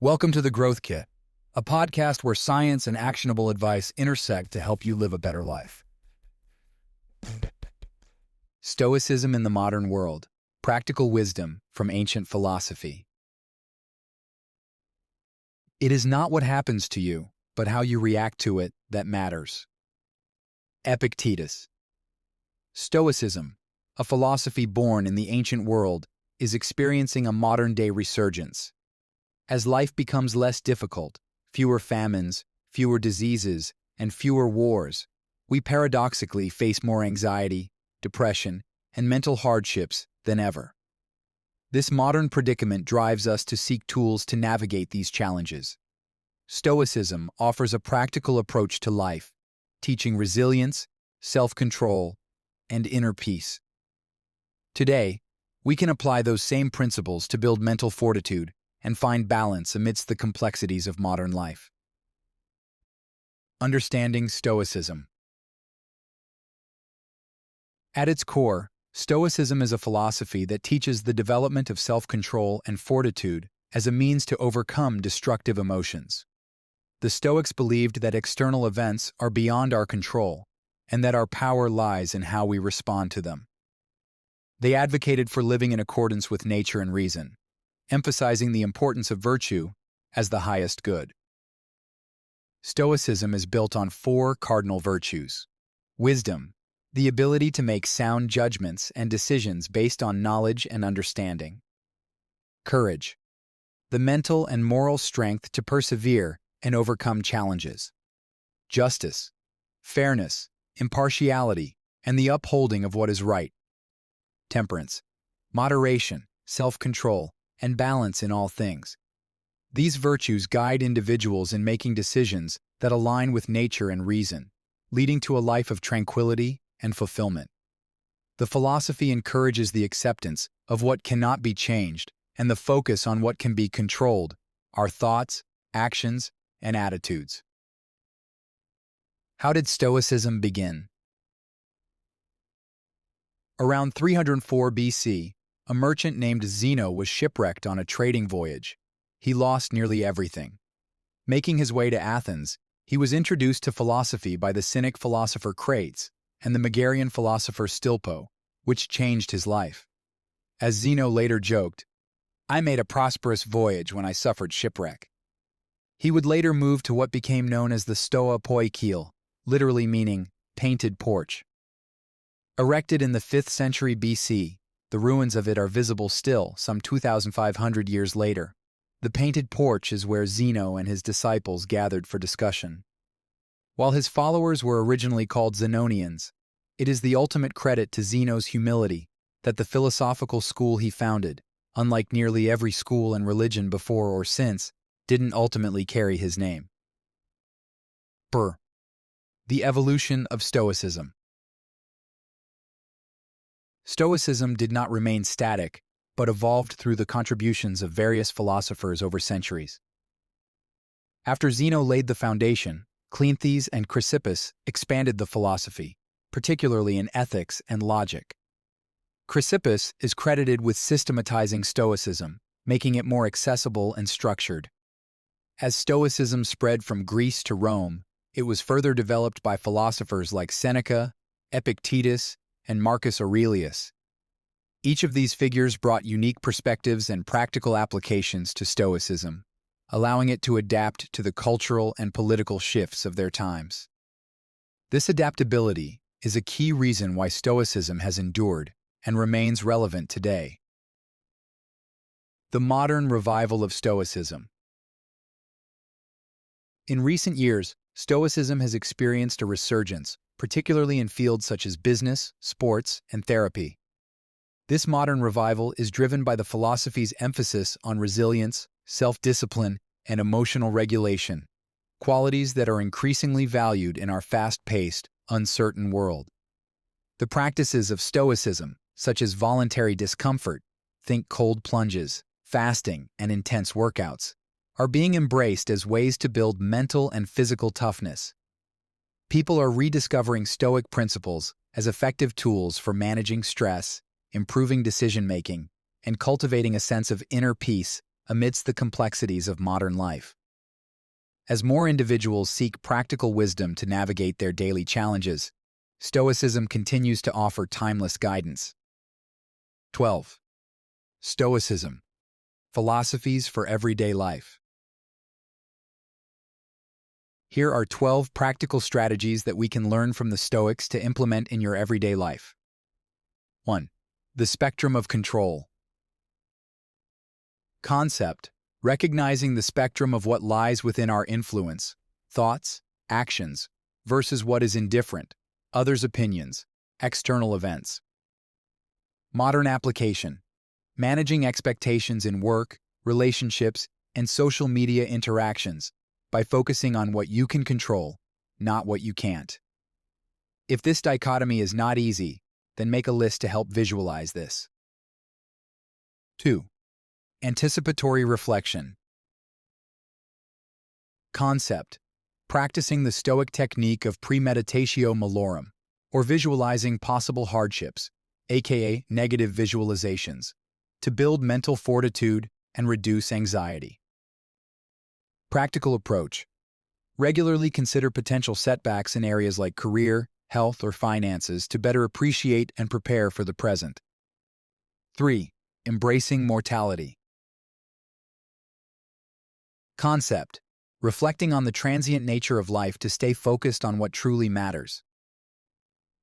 Welcome to The Growth Kit, a podcast where science and actionable advice intersect to help you live a better life. Stoicism in the Modern World, Practical Wisdom from Ancient Philosophy. It is not what happens to you, but how you react to it that matters. Epictetus. Stoicism, a philosophy born in the ancient world, is experiencing a modern-day resurgence. As life becomes less difficult, fewer famines, fewer diseases, and fewer wars, we paradoxically face more anxiety, depression, and mental hardships than ever. This modern predicament drives us to seek tools to navigate these challenges. Stoicism offers a practical approach to life, teaching resilience, self-control, and inner peace. Today, we can apply those same principles to build mental fortitude and find balance amidst the complexities of modern life. Understanding Stoicism. At its core, Stoicism is a philosophy that teaches the development of self-control and fortitude as a means to overcome destructive emotions. The Stoics believed that external events are beyond our control and that our power lies in how we respond to them. They advocated for living in accordance with nature and reason, emphasizing the importance of virtue as the highest good. Stoicism is built on four cardinal virtues: wisdom, the ability to make sound judgments and decisions based on knowledge and understanding; courage, the mental and moral strength to persevere and overcome challenges; justice, fairness, impartiality, and the upholding of what is right; temperance, moderation, self-control, and balance in all things. These virtues guide individuals in making decisions that align with nature and reason, leading to a life of tranquility and fulfillment. The philosophy encourages the acceptance of what cannot be changed and the focus on what can be controlled: our thoughts, actions, and attitudes. How did Stoicism begin? Around 304 BC, a merchant named Zeno was shipwrecked on a trading voyage. He lost nearly everything. Making his way to Athens, he was introduced to philosophy by the Cynic philosopher Crates and the Megarian philosopher Stilpo, which changed his life. As Zeno later joked, "I made a prosperous voyage when I suffered shipwreck." He would later move to what became known as the Stoa Poikile, literally meaning painted porch. Erected in the 5th century BC, the ruins of it are visible still, some 2,500 years later. The painted porch is where Zeno and his disciples gathered for discussion. While his followers were originally called Zenonians, it is the ultimate credit to Zeno's humility that the philosophical school he founded, unlike nearly every school and religion before or since, didn't ultimately carry his name. The evolution of Stoicism. Stoicism did not remain static, but evolved through the contributions of various philosophers over centuries. After Zeno laid the foundation, Cleanthes and Chrysippus expanded the philosophy, particularly in ethics and logic. Chrysippus is credited with systematizing Stoicism, making it more accessible and structured. As Stoicism spread from Greece to Rome, it was further developed by philosophers like Seneca, Epictetus, and Marcus Aurelius. Each of these figures brought unique perspectives and practical applications to Stoicism, allowing it to adapt to the cultural and political shifts of their times. This adaptability is a key reason why Stoicism has endured and remains relevant today. The modern revival of Stoicism. In recent years, Stoicism has experienced a resurgence, particularly in fields such as business, sports, and therapy. This modern revival is driven by the philosophy's emphasis on resilience, self-discipline, and emotional regulation, qualities that are increasingly valued in our fast-paced, uncertain world. The practices of Stoicism, such as voluntary discomfort, think cold plunges, fasting, and intense workouts, are being embraced as ways to build mental and physical toughness. People are rediscovering Stoic principles as effective tools for managing stress, improving decision-making, and cultivating a sense of inner peace amidst the complexities of modern life. As more individuals seek practical wisdom to navigate their daily challenges, Stoicism continues to offer timeless guidance. 12. Stoicism, philosophies for everyday life. Here are 12 practical strategies that we can learn from the Stoics to implement in your everyday life. 1. The spectrum of control. Concept: recognizing the spectrum of what lies within our influence, thoughts, actions, versus what is indifferent, others' opinions, external events. Modern application: managing expectations in work, relationships, and social media interactions by focusing on what you can control, not what you can't. If this dichotomy is not easy, then make a list to help visualize this. 2. Anticipatory reflection. Concept: practicing the Stoic technique of premeditatio malorum, or visualizing possible hardships, aka negative visualizations, to build mental fortitude and reduce anxiety. Practical approach: regularly consider potential setbacks in areas like career, health, or finances to better appreciate and prepare for the present. 3. Embracing mortality. Concept: reflecting on the transient nature of life to stay focused on what truly matters.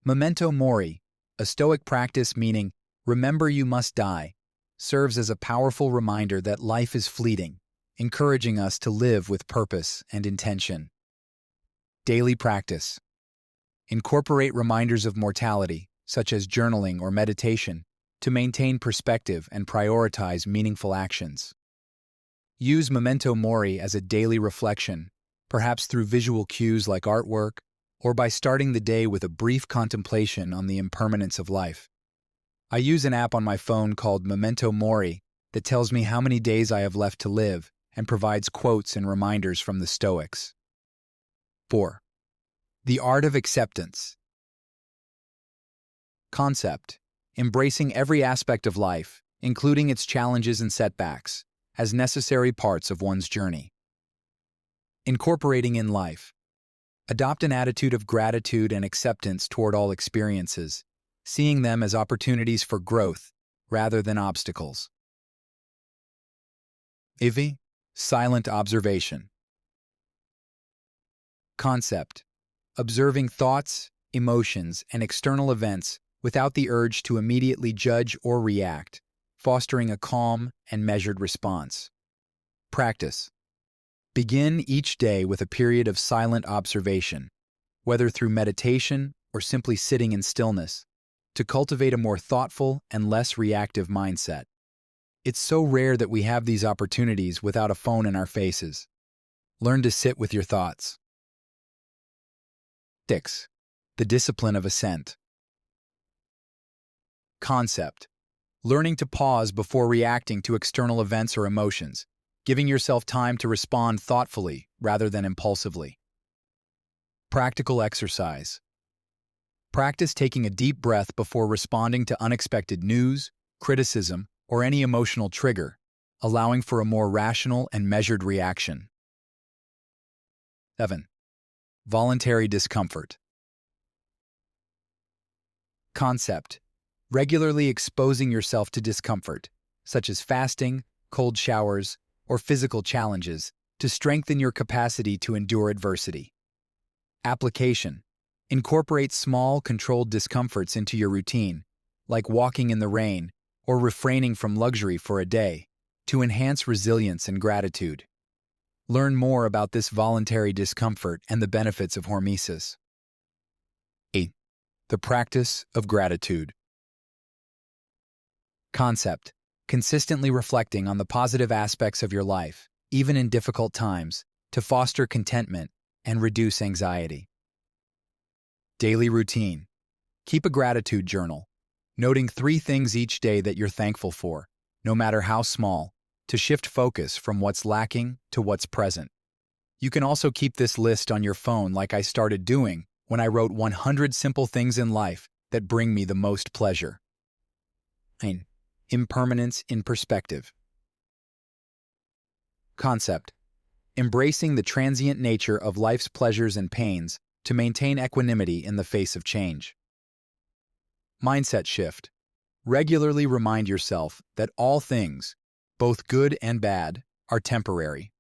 Memento mori, a Stoic practice meaning remember you must die, serves as a powerful reminder that life is fleeting, encouraging us to live with purpose and intention. Daily practice: incorporate reminders of mortality, such as journaling or meditation, to maintain perspective and prioritize meaningful actions. Use memento mori as a daily reflection, perhaps through visual cues like artwork, or by starting the day with a brief contemplation on the impermanence of life. I use an app on my phone called Memento Mori that tells me how many days I have left to live and provides quotes and reminders from the Stoics. 4. The art of acceptance. Concept: embracing every aspect of life, including its challenges and setbacks, as necessary parts of one's journey. Incorporating in life: adopt an attitude of gratitude and acceptance toward all experiences, seeing them as opportunities for growth rather than obstacles. Ivi, silent observation. Concept: observing thoughts, emotions, and external events without the urge to immediately judge or react, fostering a calm and measured response. Practice: begin each day with a period of silent observation, whether through meditation or simply sitting in stillness, to cultivate a more thoughtful and less reactive mindset. It's so rare that we have these opportunities without a phone in our faces. Learn to sit with your thoughts. 6. The discipline of assent. Concept: learning to pause before reacting to external events or emotions, giving yourself time to respond thoughtfully rather than impulsively. Practical exercise: practice taking a deep breath before responding to unexpected news, criticism, or any emotional trigger, allowing for a more rational and measured reaction. 7. Voluntary discomfort. Concept: regularly exposing yourself to discomfort, such as fasting, cold showers, or physical challenges, to strengthen your capacity to endure adversity. Application: incorporate small, controlled discomforts into your routine, like walking in the rain or refraining from luxury for a day, to enhance resilience and gratitude. Learn more about this voluntary discomfort and the benefits of hormesis. 8. The practice of gratitude. Concept: consistently reflecting on the positive aspects of your life, even in difficult times, to foster contentment and reduce anxiety. Daily routine: keep a gratitude journal, noting 3 things each day that you're thankful for, no matter how small, to shift focus from what's lacking to what's present. You can also keep this list on your phone like I started doing when I wrote 100 simple things in life that bring me the most pleasure. 9. Impermanence in perspective. Concept: embracing the transient nature of life's pleasures and pains to maintain equanimity in the face of change. Mindset shift: regularly remind yourself that all things, both good and bad, are temporary.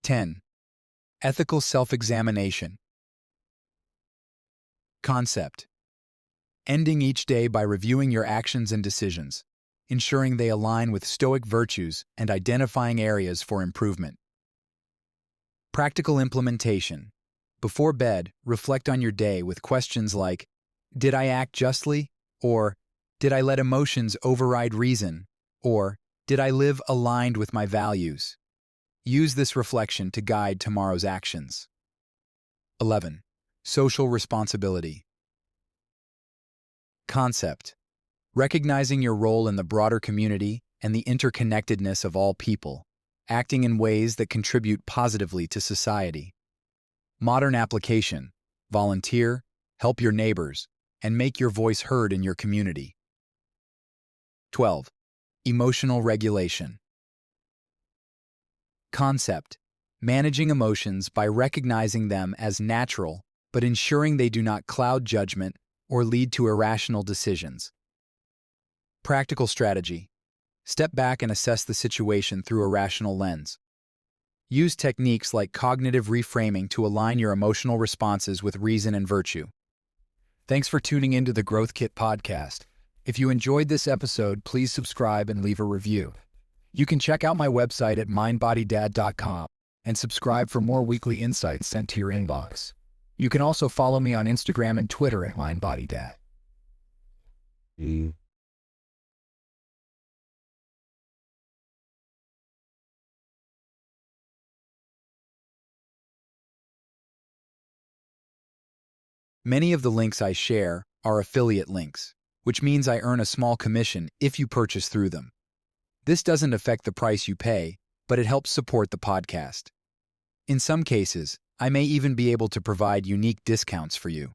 10. Ethical self-examination. Concept: ending each day by reviewing your actions and decisions, ensuring they align with Stoic virtues and identifying areas for improvement. Practical implementation: before bed, reflect on your day with questions like, did I act justly? Or, did I let emotions override reason? Or, did I live aligned with my values? Use this reflection to guide tomorrow's actions. 11. Social responsibility. Concept: recognizing your role in the broader community and the interconnectedness of all people, acting in ways that contribute positively to society. Modern application: volunteer, help your neighbors, and make your voice heard in your community. 12. Emotional regulation. Concept: managing emotions by recognizing them as natural, but ensuring they do not cloud judgment or lead to irrational decisions. Practical strategy: step back and assess the situation through a rational lens. Use techniques like cognitive reframing to align your emotional responses with reason and virtue. Thanks for tuning into the Growth Kit podcast. If you enjoyed this episode, please subscribe and leave a review. You can check out my website at mindbodydad.com and subscribe for more weekly insights sent to your inbox. You can also follow me on Instagram and Twitter at mindbodydad. Many of the links I share are affiliate links, which means I earn a small commission if you purchase through them. This doesn't affect the price you pay, but it helps support the podcast. In some cases, I may even be able to provide unique discounts for you.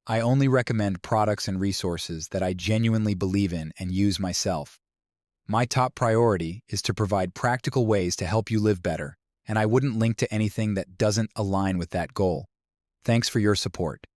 I only recommend products and resources that I genuinely believe in and use myself. My top priority is to provide practical ways to help you live better, and I wouldn't link to anything that doesn't align with that goal. Thanks for your support.